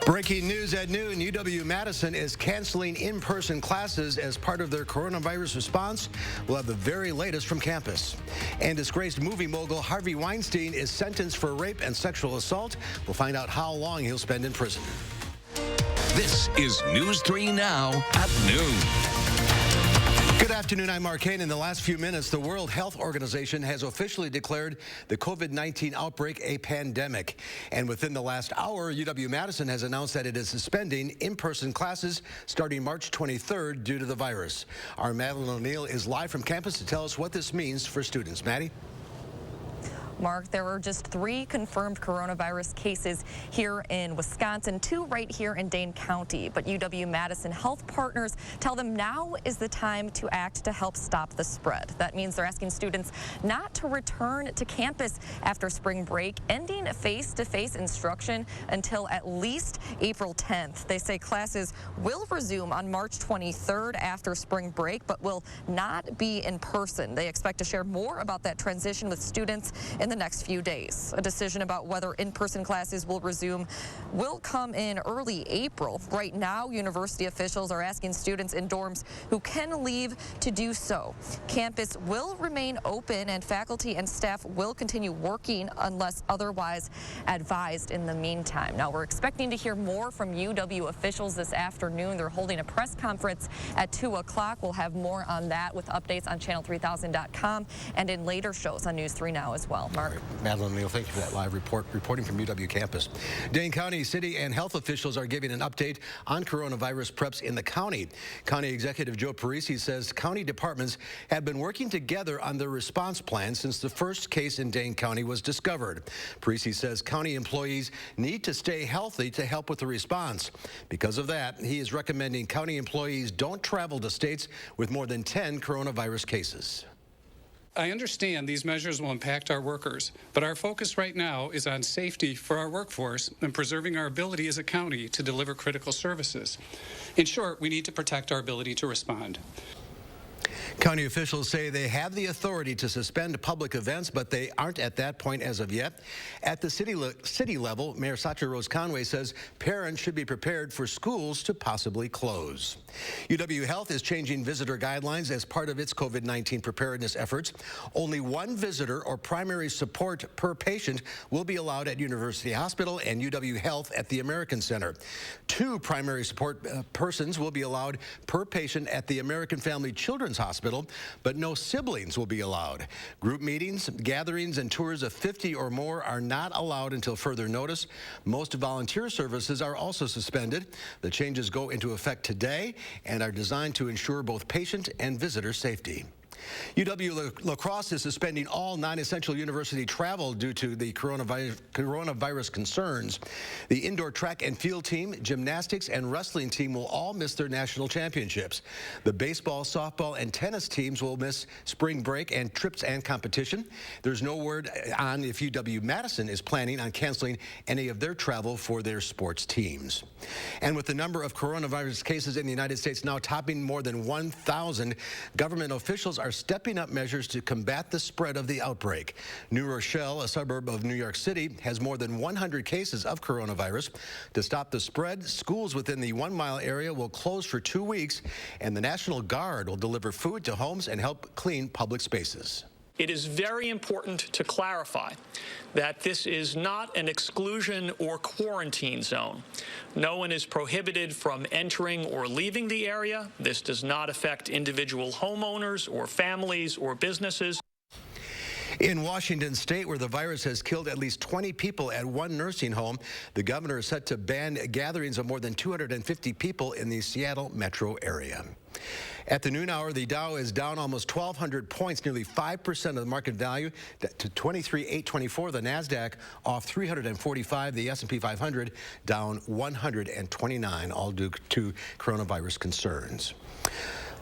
Breaking news at noon, UW-Madison is canceling in-person classes as part of their coronavirus response. We'll have the very latest from campus. And disgraced movie mogul Harvey Weinstein is sentenced for rape and sexual assault. We'll find out how long he'll spend in prison. This is News 3 Now at noon. Good afternoon, I'm Mark Kane. In the last few minutes, the World Health Organization has officially declared the COVID-19 outbreak a pandemic. And within the last hour, UW-Madison has announced that it is suspending in-person classes starting March 23rd due to the virus. Our Madeline O'Neill is live from campus to tell us what this means for students. Maddie? Mark, there are just 3 confirmed coronavirus cases here in Wisconsin, 2 right here in Dane County. But UW-Madison health partners tell them now is the time to act to help stop the spread. That means they're asking students not to return to campus after spring break, ending face-to-face instruction until at least April 10th. They say classes will resume on March 23rd after spring break, but will not be in person. They expect to share more about that transition with students in the next few days. A decision about whether in-person classes will resume will come in early April. Right now, university officials are asking students in dorms who can leave to do so. Campus will remain open and faculty and staff will continue working unless otherwise advised in the meantime. Now, we're expecting to hear more from UW officials this afternoon. They're holding a press conference at 2 o'clock. We'll have more on that with updates on channel3000.com and in later shows on News 3 Now as well. Mark. Right. Madeline O'Neill, thank you for that live reporting from UW campus. Dane County city and health officials are giving an update on coronavirus preps in the county. County Executive Joe Parisi says county departments have been working together on their response plan since the first case in Dane County was discovered. Parisi says county employees need to stay healthy to help with the response. Because of that, he is recommending county employees don't travel to states with more than 10 coronavirus cases. I understand these measures will impact our workers, but our focus right now is on safety for our workforce and preserving our ability as a county to deliver critical services. In short, we need to protect our ability to respond. County officials say they have the authority to suspend public events, but they aren't at that point as of yet. At the city level, Mayor Satya Rose Conway says parents should be prepared for schools to possibly close. UW Health is changing visitor guidelines as part of its COVID-19 preparedness efforts. Only 1 visitor or primary support per patient will be allowed at University Hospital and UW Health at the American Center. 2 primary support persons will be allowed per patient at the American Family Children's Hospital, but no siblings will be allowed. Group meetings, gatherings, and tours of 50 or more are not allowed until further notice. Most volunteer services are also suspended. The changes go into effect today and are designed to ensure both patient and visitor safety. UW-La Crosse is suspending all non-essential university travel due to the coronavirus concerns. The indoor track and field team, gymnastics, and wrestling team will all miss their national championships. The baseball, softball, and tennis teams will miss spring break and trips and competition. There's no word on if UW-Madison is planning on canceling any of their travel for their sports teams. And with the number of coronavirus cases in the United States now topping more than 1,000, government officials are stepping up measures to combat the spread of the outbreak. New Rochelle, a suburb of New York City, has more than 100 cases of coronavirus. To stop the spread, schools within the 1-mile area will close for 2 weeks, and the National Guard will deliver food to homes and help clean public spaces. It is very important to clarify that this is not an exclusion or quarantine zone. No one is prohibited from entering or leaving the area. This does not affect individual homeowners or families or businesses. In Washington state, where the virus has killed at least 20 people at 1 nursing home, the governor is set to ban gatherings of more than 250 people in the Seattle metro area. At the noon hour, the Dow is down almost 1,200 points, nearly 5% of the market value to 23,824. The NASDAQ off 345. The S&P 500 down 129, all due to coronavirus concerns.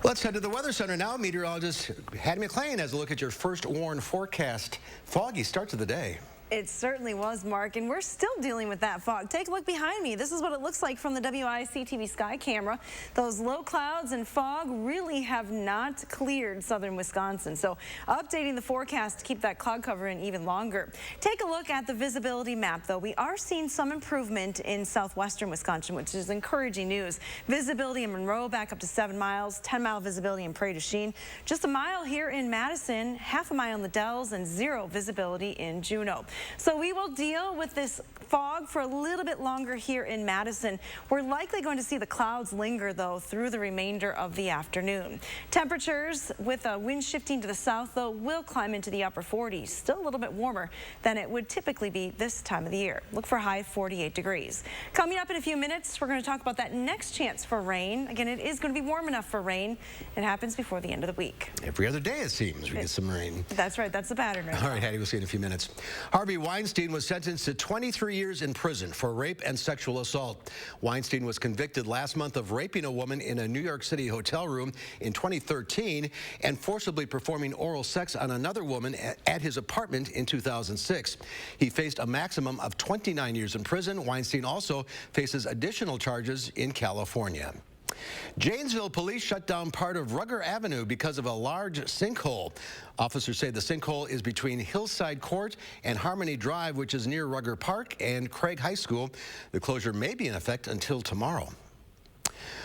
Let's head to the Weather Center now. Meteorologist Hattie McClain has a look at your first warn forecast. Foggy start to the day. It certainly was, Mark, and we're still dealing with that fog. Take a look behind me. This is what it looks like from the WIC-TV sky camera. Those low clouds and fog really have not cleared southern Wisconsin, so updating the forecast to keep that cloud cover in even longer. Take a look at the visibility map, though. We are seeing some improvement in southwestern Wisconsin, which is encouraging news. Visibility in Monroe back up to 7 miles, 10-mile visibility in Prairie du Chien, just a mile here in Madison, half a mile in the Dells, and 0 visibility in Juneau. So we will deal with this fog for a little bit longer here in Madison. We're likely going to see the clouds linger, though, through the remainder of the afternoon. Temperatures with a wind shifting to the south, though, will climb into the upper 40s. Still a little bit warmer than it would typically be this time of the year. Look for a high of 48 degrees. Coming up in a few minutes, we're going to talk about that next chance for rain. Again, it is going to be warm enough for rain. It happens before the end of the week. Every other day, it seems, we get some rain. That's right. That's the pattern right now. All right, Hattie, we'll see you in a few minutes. Harvey Weinstein was sentenced to 23 years in prison for rape and sexual assault. Weinstein was convicted last month of raping a woman in a New York City hotel room in 2013 and forcibly performing oral sex on another woman at his apartment in 2006. He faced a maximum of 29 years in prison. Weinstein also faces additional charges in California. Janesville police shut down part of Rugger Avenue because of a large sinkhole. Officers say the sinkhole is between Hillside Court and Harmony Drive, which is near Rugger Park and Craig High School. The closure may be in effect until tomorrow.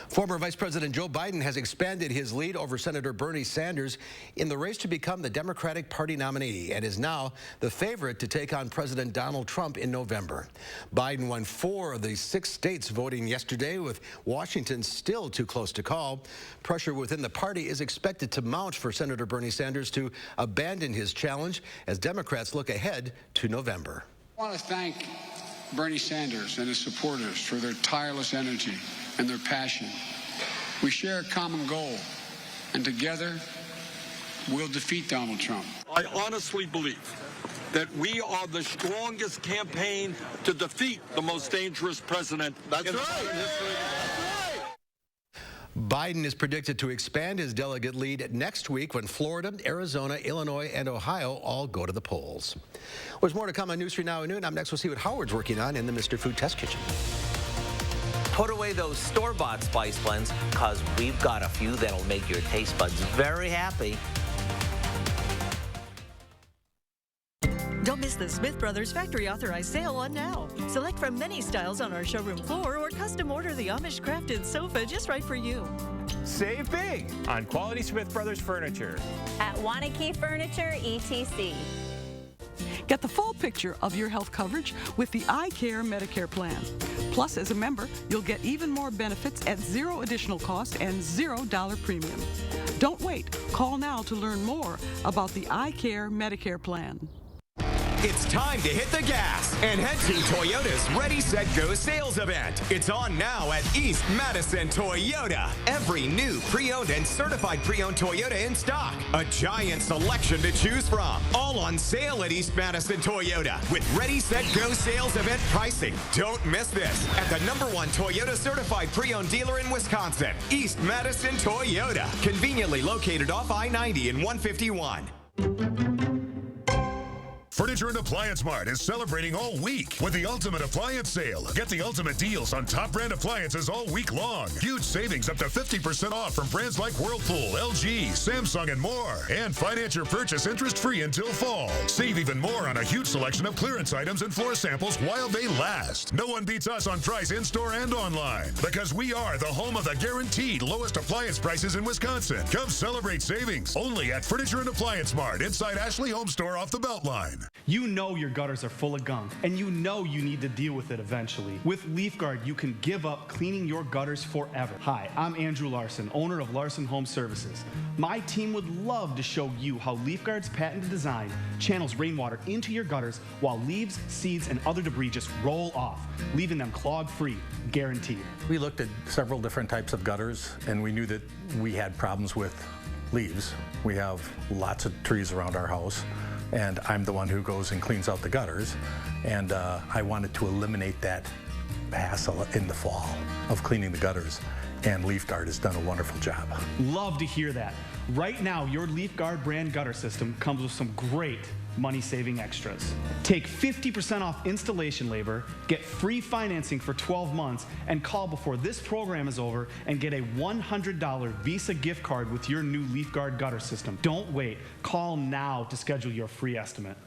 Former Vice President Joe Biden has expanded his lead over Senator Bernie Sanders in the race to become the Democratic Party nominee and is now the favorite to take on President Donald Trump in November. Biden won 4 of the 6 states voting yesterday, with Washington still too close to call. Pressure within the party is expected to mount for Senator Bernie Sanders to abandon his challenge as Democrats look ahead to November. I want to thank Bernie Sanders and his supporters for their tireless energy and their passion. We share a common goal, and together we'll defeat Donald Trump. I honestly believe that we are the strongest campaign to defeat the most dangerous president in the history. Biden is predicted to expand his delegate lead next week when Florida, Arizona, Illinois, and Ohio all go to the polls. There's more to come on News 3 Now at noon. Up next, we'll see what Howard's working on in the Mr. Food Test Kitchen. Put away those store-bought spice blends, because we've got a few that'll make your taste buds very happy. Don't miss the Smith Brothers Factory Authorized Sale on now. Select from many styles on our showroom floor or custom order the Amish crafted sofa just right for you. Save big on quality Smith Brothers furniture. At Wanakee Furniture, ETC. Get the full picture of your health coverage with the Eye Care Medicare plan. Plus, as a member, you'll get even more benefits at 0 additional cost and $0 premium. Don't wait. Call now to learn more about the Eye Care Medicare plan. It's time to hit the gas and head to Toyota's Ready, Set, Go sales event. It's on now at East Madison Toyota. Every new pre-owned and certified pre-owned Toyota in stock. A giant selection to choose from. All on sale at East Madison Toyota with Ready, Set, Go sales event pricing. Don't miss this at the #1 Toyota certified pre-owned dealer in Wisconsin, East Madison Toyota. Conveniently located off I-90 and 151. Furniture and Appliance Mart is celebrating all week with the Ultimate Appliance Sale. Get the ultimate deals on top brand appliances all week long. Huge savings up to 50% off from brands like Whirlpool, LG, Samsung, and more. And finance your purchase interest-free until fall. Save even more on a huge selection of clearance items and floor samples while they last. No one beats us on price in-store and online because we are the home of the guaranteed lowest appliance prices in Wisconsin. Come celebrate savings only at Furniture and Appliance Mart inside Ashley Home Store off the Beltline. You know your gutters are full of gunk, and you know you need to deal with it eventually. With LeafGuard, you can give up cleaning your gutters forever. Hi, I'm Andrew Larson, owner of Larson Home Services. My team would love to show you how LeafGuard's patented design channels rainwater into your gutters while leaves, seeds, and other debris just roll off, leaving them clog-free, guaranteed. We looked at several different types of gutters, and we knew that we had problems with leaves. We have lots of trees around our house, and I'm the one who goes and cleans out the gutters, and I wanted to eliminate that hassle in the fall of cleaning the gutters, and LeafGuard has done a wonderful job. Love to hear that. Right now, your LeafGuard brand gutter system comes with some great money-saving extras. Take 50% off installation labor, get free financing for 12 months, and call before this program is over and get a $100 Visa gift card with your new LeafGuard gutter system. Don't wait. Call now to schedule your free estimate.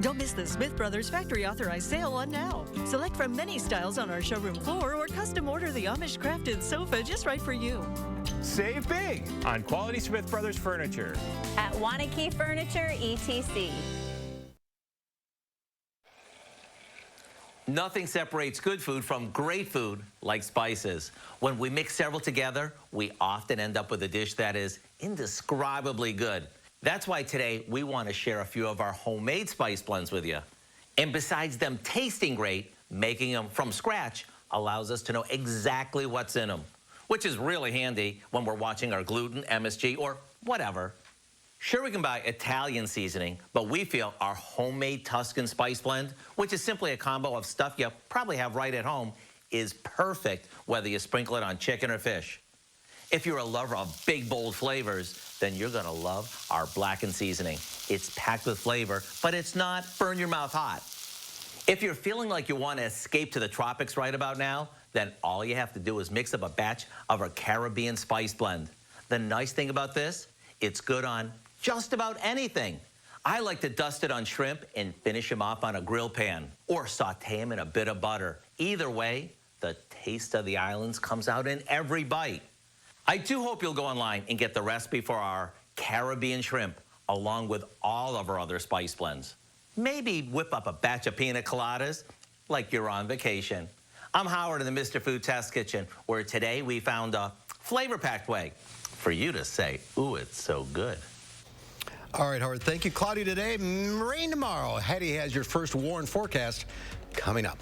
Don't miss the Smith Brothers Factory Authorized Sale on now. Select from many styles on our showroom floor or custom order the Amish crafted sofa just right for you. Save big on quality Smith Brothers furniture. At Wanakee Furniture, ETC. Nothing separates good food from great food like spices. When we mix several together, we often end up with a dish that is indescribably good. That's why today we want to share a few of our homemade spice blends with you. And besides them tasting great, making them from scratch allows us to know exactly what's in them, which is really handy when we're watching our gluten, MSG, or whatever. Sure, we can buy Italian seasoning, but we feel our homemade Tuscan spice blend, which is simply a combo of stuff you probably have right at home, is perfect whether you sprinkle it on chicken or fish. If you're a lover of big, bold flavors, then you're going to love our blackened seasoning. It's packed with flavor, but it's not burn your mouth hot. If you're feeling like you want to escape to the tropics right about now, then all you have to do is mix up a batch of our Caribbean spice blend. The nice thing about this, it's good on just about anything. I like to dust it on shrimp and finish them off on a grill pan or saute them in a bit of butter. Either way, the taste of the islands comes out in every bite. I do hope you'll go online and get the recipe for our Caribbean shrimp along with all of our other spice blends. Maybe whip up a batch of pina coladas like you're on vacation. I'm Howard in the Mr. Food Test Kitchen, where today we found a flavor-packed way for you to say, ooh, it's so good. All right, Howard, thank you. Cloudy today, rain tomorrow. Hetty has your first warn forecast coming up.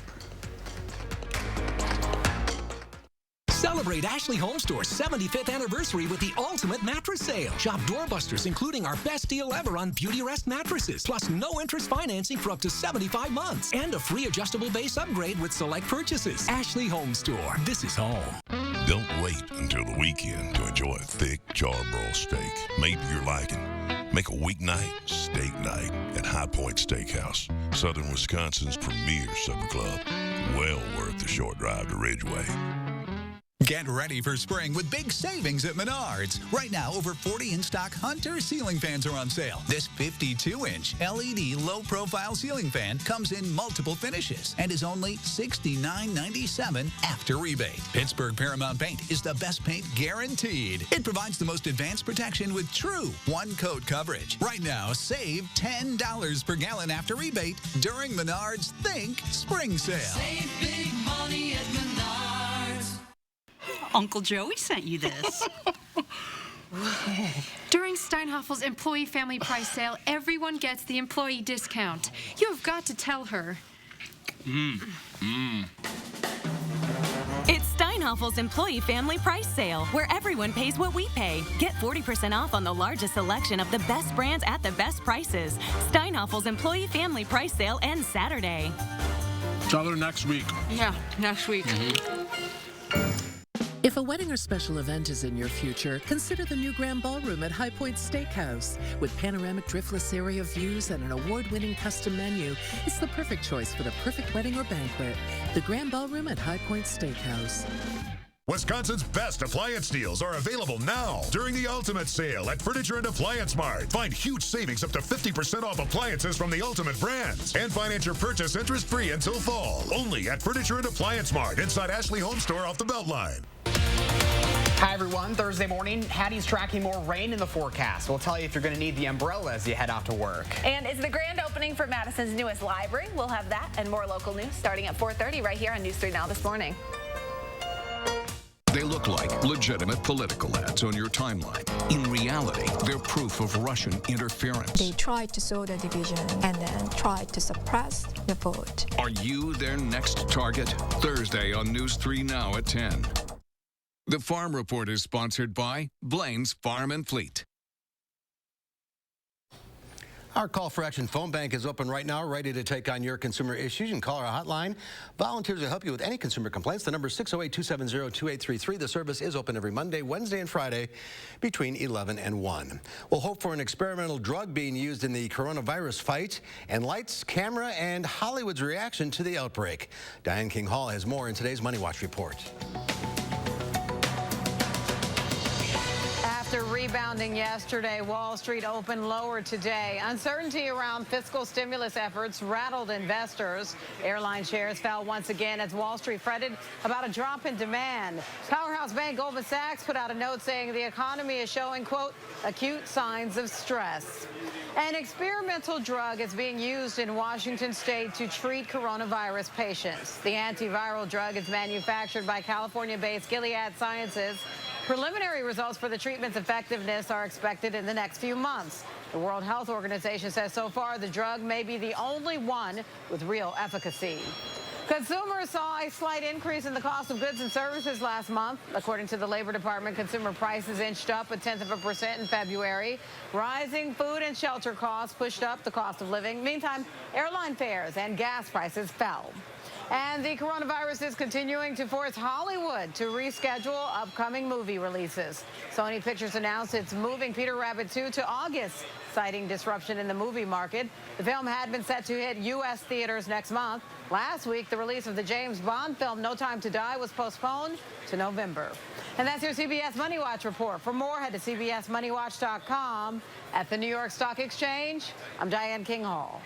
Celebrate Ashley Home Store's 75th anniversary with the ultimate mattress sale. Shop doorbusters, including our best deal ever on Beauty Rest mattresses, plus no interest financing for up to 75 months, and a free adjustable base upgrade with select purchases. Ashley Home Store. This is home. Don't wait until the weekend to enjoy a thick charbroiled steak made to your liking. Make a weeknight steak night at High Point Steakhouse, Southern Wisconsin's premier supper club. Well worth the short drive to Ridgeway. Get ready for spring with big savings at Menards. Right now, over 40 in-stock Hunter ceiling fans are on sale. This 52-inch LED low-profile ceiling fan comes in multiple finishes and is only $69.97 after rebate. Pittsburgh Paramount Paint is the best paint guaranteed. It provides the most advanced protection with true one-coat coverage. Right now, save $10 per gallon after rebate during Menards Think Spring Sale. Save big money at Menards. Uncle Joey sent you this. During Steinhaffel's employee family price sale, everyone gets the employee discount. You have got to tell her. It's Steinhaffel's employee family price sale, where everyone pays what we pay. Get 40% off on the largest selection of the best brands at the best prices. Steinhaffel's employee family price sale ends Saturday. Tell her next week. Yeah, next week. If a wedding or special event is in your future, consider the new Grand Ballroom at High Point Steakhouse. With panoramic driftless area views and an award-winning custom menu, it's the perfect choice for the perfect wedding or banquet. The Grand Ballroom at High Point Steakhouse. Wisconsin's best appliance deals are available now during the Ultimate Sale at Furniture and Appliance Mart. Find huge savings up to 50% off appliances from the Ultimate brands and finance your purchase interest-free until fall. Only at Furniture and Appliance Mart inside Ashley Home Store off the Beltline. Hi everyone, Thursday morning, Hattie's tracking more rain in the forecast. We'll tell you if you're going to need the umbrella as you head off to work. And it's the grand opening for Madison's newest library. We'll have that and more local news starting at 4:30 right here on News 3 Now this morning. They look like legitimate political ads on your timeline. In reality, they're proof of Russian interference. They tried to sow the division and then tried to suppress the vote. Are you their next target? Thursday on News 3 Now at 10. The Farm Report is sponsored by Blaine's Farm and Fleet. Our Call for Action phone bank is open right now, ready to take on your consumer issues. You can call our hotline. Volunteers will help you with any consumer complaints. The number is 608-270-2833. The service is open every Monday, Wednesday, and Friday between 11 and 1. We'll hope for an experimental drug being used in the coronavirus fight, and lights, camera, and Hollywood's reaction to the outbreak. Diane King Hall has more in today's Money Watch report. After rebounding yesterday, Wall Street opened lower today. Uncertainty around fiscal stimulus efforts rattled investors. Airline shares fell once again as Wall Street fretted about a drop in demand. Powerhouse bank Goldman Sachs put out a note saying the economy is showing, quote, acute signs of stress. An experimental drug is being used in Washington state to treat coronavirus patients. The antiviral drug is manufactured by California-based Gilead Sciences. Preliminary results for the treatment's effectiveness are expected in the next few months. The World Health Organization says so far the drug may be the only one with real efficacy. Consumers saw a slight increase in the cost of goods and services last month. According to the Labor Department, consumer prices inched up 0.1% in February. Rising food and shelter costs pushed up the cost of living. Meantime, airline fares and gas prices fell. And the coronavirus is continuing to force Hollywood to reschedule upcoming movie releases. Sony Pictures announced it's moving Peter Rabbit 2 to August, citing disruption in the movie market. The film had been set to hit U.S. theaters next month. Last week, the release of the James Bond film No Time to Die was postponed to November. And that's your CBS Money Watch report. For more, head to cbsmoneywatch.com. At the New York Stock Exchange, I'm Diane King Hall.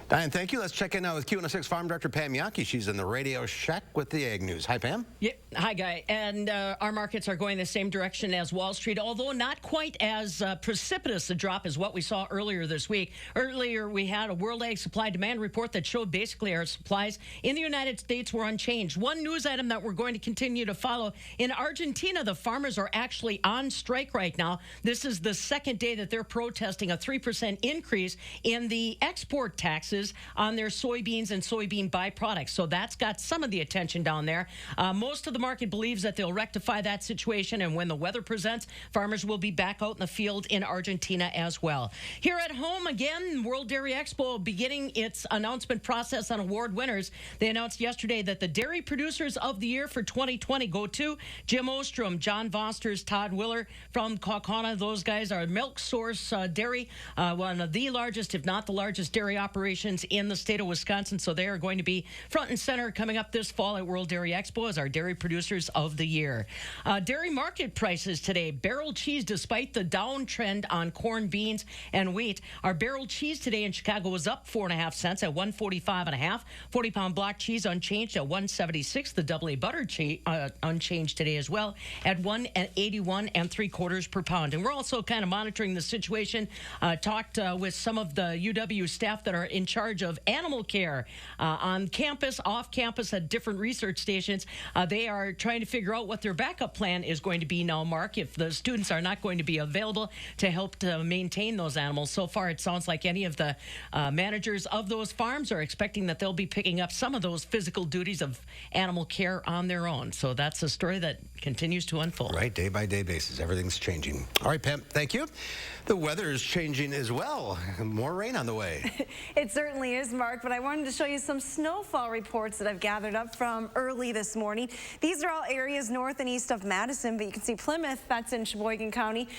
Diane, thank you. Let's check in now with Q106 Farm Director Pam Yankee. She's in the Radio Shack with the Ag News. Hi, Pam. Yeah, hi, Guy. And our markets are going the same direction as Wall Street, although not quite as precipitous a drop as what we saw earlier this week. Earlier, we had a World Ag Supply Demand report that showed basically our supplies in the United States were unchanged. One news item that we're going to continue to follow, in Argentina, the farmers are actually on strike right now. This is the second day that they're protesting a 3% increase in the export taxes on their soybeans and soybean byproducts. So that's got some of the attention down there. Most of the market believes that they'll rectify that situation, and when the weather presents, farmers will be back out in the field in Argentina as well. Here at home, again, World Dairy Expo beginning its announcement process on award winners. They announced yesterday that the Dairy Producers of the Year for 2020 go to Jim Ostrom, John Vosters, Todd Willer from Kaukauna. Those guys are Milk Source Dairy, one of the largest, if not the largest, dairy operations in the state of Wisconsin. So they are going to be front and center coming up this fall at World Dairy Expo as our Dairy Producers of the Year. Dairy market prices today. Barrel cheese, despite the downtrend on corn, beans, and wheat, our barrel cheese today in Chicago was up 4.5 cents at $1.45.5. 40-pound block cheese unchanged at $1.76. The double A butter cheese unchanged today as well at $1.81 per pound. And we're also kind of monitoring the situation. Talked with some of the UW staff that are in charge of animal care on campus, off campus, at different research stations. They are trying to figure out what their backup plan is going to be now, Mark, if the students are not going to be available to help to maintain those animals. So far, it sounds like any of the managers of those farms are expecting that they'll be picking up some of those physical duties of animal care on their own. So that's a story that continues to unfold. Right, day-by-day basis. Everything's changing. All right, Pam, thank you. The weather is changing as well. More rain on the way. It certainly is, Mark, but I wanted to show you some snowfall reports that I've gathered up from early this morning. These are all areas north and east of Madison, but you can see Plymouth, that's in Sheboygan County,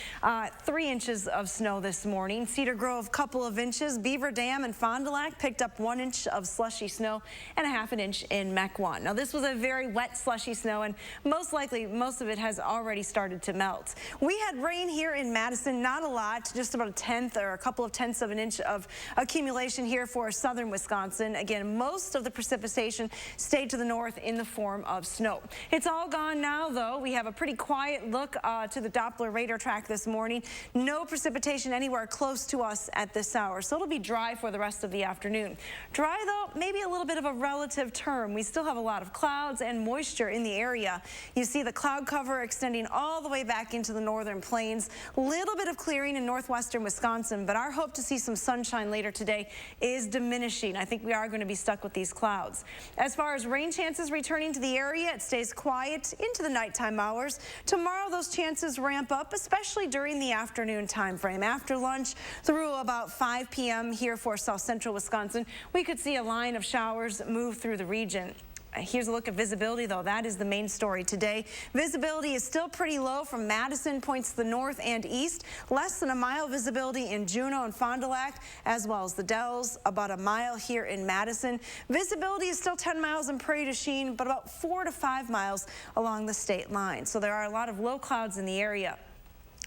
3 inches of snow this morning. Cedar Grove, couple of inches. Beaver Dam and Fond du Lac picked up 1 inch of slushy snow and 1/2 inch in Mequon. Now, this was a very wet, slushy snow, and most likely most of it has already started to melt. We had rain here in Madison, not a lot, just about a tenth or a couple of tenths of an inch of accumulation here for southern Wisconsin. Again, most of the precipitation stayed to the north in the form of snow. It's all gone now, though. We have a pretty quiet look to the Doppler radar track this morning. No precipitation anywhere close to us at this hour, so it'll be dry for the rest of the afternoon. Dry, though, maybe a little bit of a relative term. We still have a lot of clouds and moisture in the area. You see the cloud cover extending all the way back into the northern plains. Little bit of clearing in northwestern Wisconsin, but our hope to see some sunshine later today is is diminishing. I think we are going to be stuck with these clouds. As far as rain chances returning to the area, it stays quiet into the nighttime hours. Tomorrow, those chances ramp up, especially during the afternoon time frame. After lunch through about 5 p.m. here for south central Wisconsin, we could see a line of showers move through the region. Here's a look at visibility, though. That is the main story today. Visibility is still pretty low from Madison, points to the north and east. Less than a mile visibility in Juneau and Fond du Lac, as well as the Dells. About a mile here in Madison. Visibility is still 10 miles in Prairie du Chien, but about 4 to 5 miles along the state line. So there are a lot of low clouds in the area.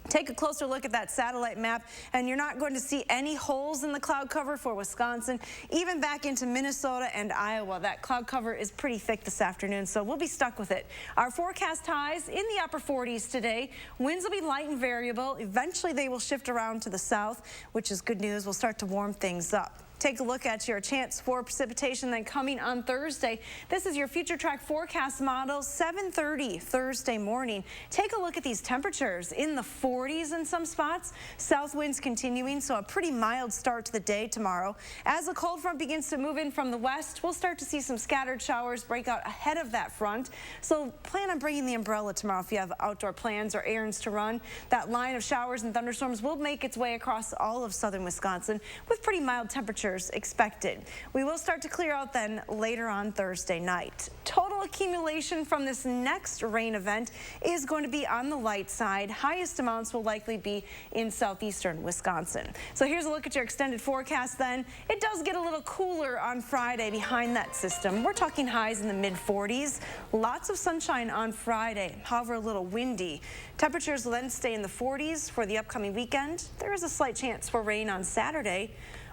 Take a closer look at that satellite map, and you're not going to see any holes in the cloud cover for Wisconsin, even back into Minnesota and Iowa. That cloud cover is pretty thick this afternoon, so we'll be stuck with it. Our forecast highs in the upper 40s today. Winds will be light and variable. Eventually, they will shift around to the south, which is good news. We'll start to warm things up. Take a look at your chance for precipitation then coming on Thursday. This is your Future Track forecast model, 7:30 Thursday morning. Take a look at these temperatures in the 40s in some spots. South winds continuing, so a pretty mild start to the day tomorrow. As the cold front begins to move in from the west, we'll start to see some scattered showers break out ahead of that front. So plan on bringing the umbrella tomorrow if you have outdoor plans or errands to run. That line of showers and thunderstorms will make its way across all of southern Wisconsin with pretty mild temperatures expected. We will start to clear out then later on Thursday night. Total accumulation from this next rain event is going to be on the light side. Highest amounts will likely be in southeastern Wisconsin. So here's a look at your extended forecast then. It does get a little cooler on Friday behind that system. We're talking highs in the mid-40s. Lots of sunshine on Friday, however a little windy. Temperatures will then stay in the 40s for the upcoming weekend. There is a slight chance for rain on Saturday.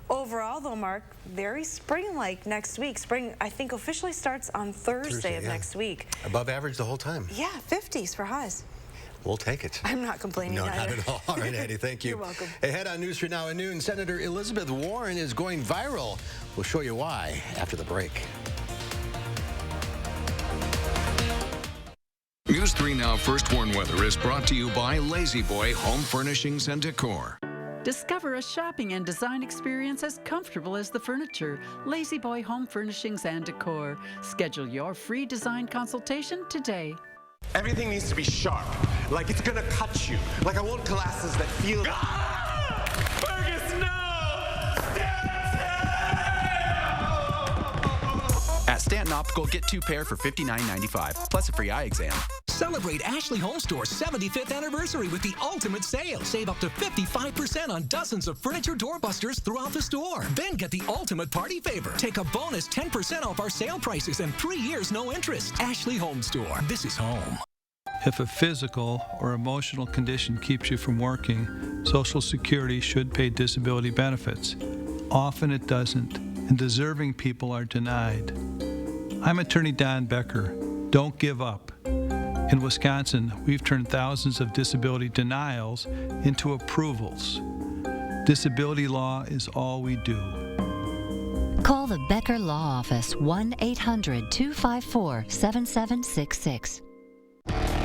Overall, though, Mark, very spring-like next week. Spring, I think, officially starts on Thursday of next week. Above average the whole time. Yeah, 50s for highs. We'll take it. I'm not complaining No, either. not at all. All right, Addie, thank you. You're welcome. Ahead on News 3 Now at noon, Senator Elizabeth Warren is going viral. We'll show you why after the break. News 3 Now First Warn Weather is brought to you by Lazy Boy Home Furnishings and Decor. Discover a shopping and design experience as comfortable as the furniture. Lazy Boy Home Furnishings and Decor. Schedule your free design consultation today. Everything needs to be sharp, like it's gonna cut you. Like I want glasses that feel... Fergus, no! At Stanton Optical, get 2 pair for $59.95, plus a free eye exam. Celebrate Ashley Home Store's 75th anniversary with the ultimate sale. Save up to 55% on dozens of furniture doorbusters throughout the store. Then get the ultimate party favor. Take a bonus 10% off our sale prices and 3 years no interest. Ashley Home Store. This is home. If a physical or emotional condition keeps you from working, Social Security should pay disability benefits. Often it doesn't, and deserving people are denied. I'm attorney Don Becker. Don't give up. In Wisconsin, we've turned thousands of disability denials into approvals. Disability law is all we do. Call the Becker Law Office, 1-800-254-7766.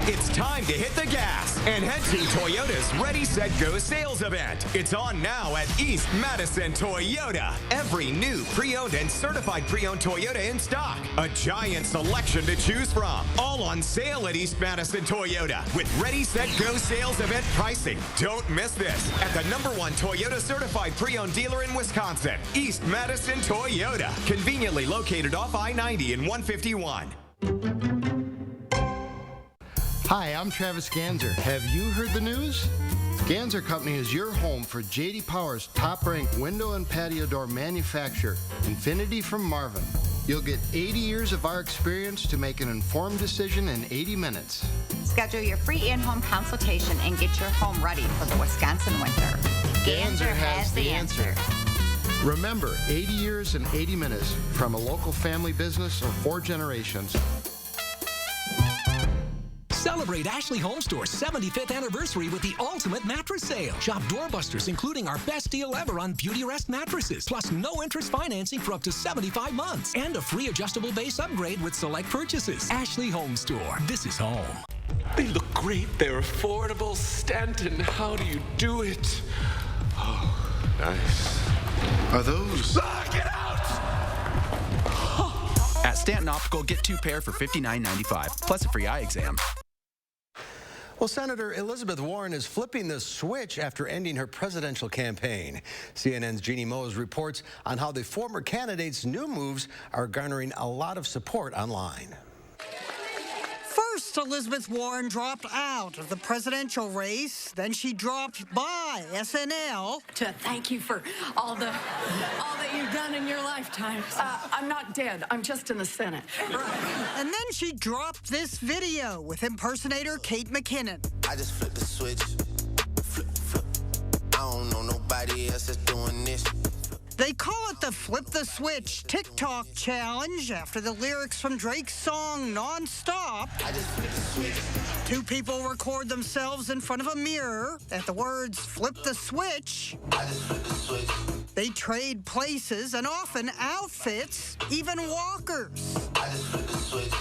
It's time to hit the gas and head to Toyota's Ready, Set, Go sales event. It's on now at East Madison Toyota. Every new pre-owned and certified pre-owned Toyota in stock. A giant selection to choose from. All on sale at East Madison Toyota with Ready, Set, Go sales event pricing. Don't miss this at the #1 Toyota certified pre-owned dealer in Wisconsin, East Madison Toyota. Conveniently located off I-90 and 151. Hi, I'm Travis Ganser. Have you heard the news? Ganser Company is your home for J.D. Power's top-ranked window and patio door manufacturer, Infinity from Marvin. You'll get 80 years of our experience to make an informed decision in 80 minutes. Schedule your free in-home consultation and get your home ready for the Wisconsin winter. Ganser has the answer. Remember, 80 years and 80 minutes from a local family business of 4 generations. Celebrate Ashley Home Store's 75th anniversary with the ultimate mattress sale. Shop doorbusters, including our best deal ever on Beauty Rest mattresses, plus no interest financing for up to 75 months, and a free adjustable base upgrade with select purchases. Ashley Home Store. This is home. They look great. They're affordable. Stanton, how do you do it? Oh, nice. Are those? Get out! At Stanton Optical, get 2 pair for $59.95, plus a free eye exam. Well, Senator Elizabeth Warren is flipping the switch after ending her presidential campaign. CNN's Jeannie Mose reports on how the former candidate's new moves are garnering a lot of support online. First, Elizabeth Warren dropped out of the presidential race. Then she dropped by SNL. To thank you for all that you've done in your lifetime. I'm not dead. I'm just in the Senate. And then she dropped this video with impersonator Kate McKinnon. I just flipped the switch. Flip, flip. I don't know nobody else that's doing this. They call it the Flip the Switch TikTok challenge after the lyrics from Drake's song Non-Stop. I just flipped the switch. 2 people record themselves in front of a mirror at the words Flip the Switch. I just flipped the switch. They trade places and often outfits, even walkers. I just flipped the switch.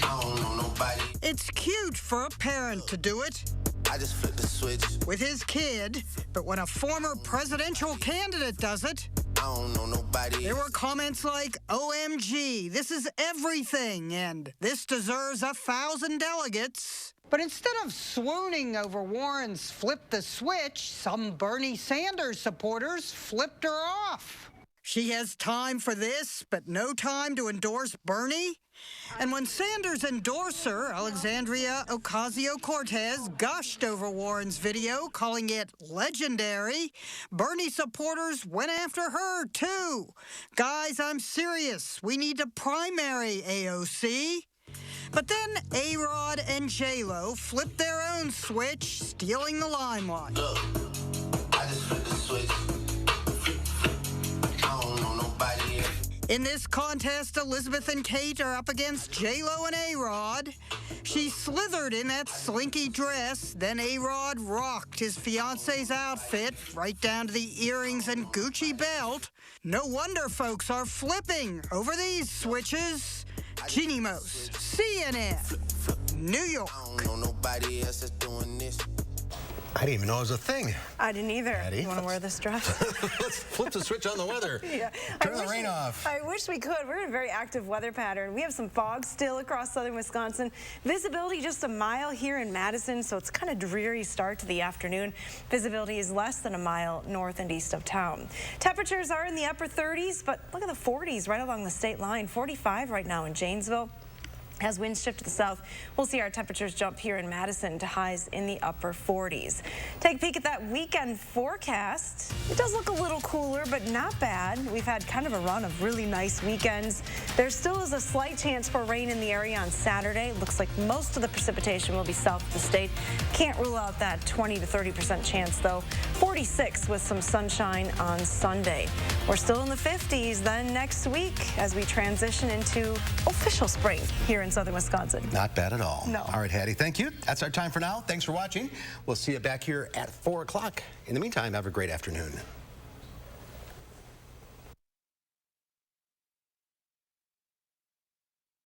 I don't know nobody. It's cute for a parent to do it. I just flipped the switch. With his kid, but when a former presidential candidate does it, I don't know nobody. There were comments like, OMG, this is everything, and this deserves 1,000 delegates. But instead of swooning over Warren's flip the switch, some Bernie Sanders supporters flipped her off. She has time for this, but no time to endorse Bernie? And when Sanders' endorser, Alexandria Ocasio-Cortez, gushed over Warren's video, calling it legendary, Bernie supporters went after her, too. Guys, I'm serious. We need to primary AOC. But then A-Rod and J-Lo flipped their own switch, stealing the limelight. Look, I just flipped the switch. I don't know nobody else. In this contest, Elizabeth and Kate are up against J-Lo and A-Rod. She slithered in that slinky dress, then A-Rod rocked his fiancé's outfit, right down to the earrings and Gucci belt. No wonder folks are flipping over these switches. Jeannie Mose, CNN, New York. I don't know nobody else that's doing this. I didn't even know it was a thing. I didn't either. Patty. You want to wear this dress? Let's flip the switch on the weather. Yeah. Turn the rain off. I wish we could. We're in a very active weather pattern. We have some fog still across southern Wisconsin. Visibility just a mile here in Madison, so it's kind of dreary start to the afternoon. Visibility is less than a mile north and east of town. Temperatures are in the upper 30s, but look at the 40s right along the state line. 45 right now in Janesville. As winds shift to the south, we'll see our temperatures jump here in Madison to highs in the upper 40s. Take a peek at that weekend forecast. It does look a little cooler, but not bad. We've had kind of a run of really nice weekends. There still is a slight chance for rain in the area on Saturday. Looks like most of the precipitation will be south of the state. Can't rule out that 20 to 30% chance, though. 46 with some sunshine on Sunday. We're still in the 50s then next week as we transition into official spring here in southern Wisconsin. Not bad at all. No. All right, Hattie, thank you. That's our time for now. Thanks for watching. We'll see you back here at 4 o'clock. In the meantime, have a great afternoon.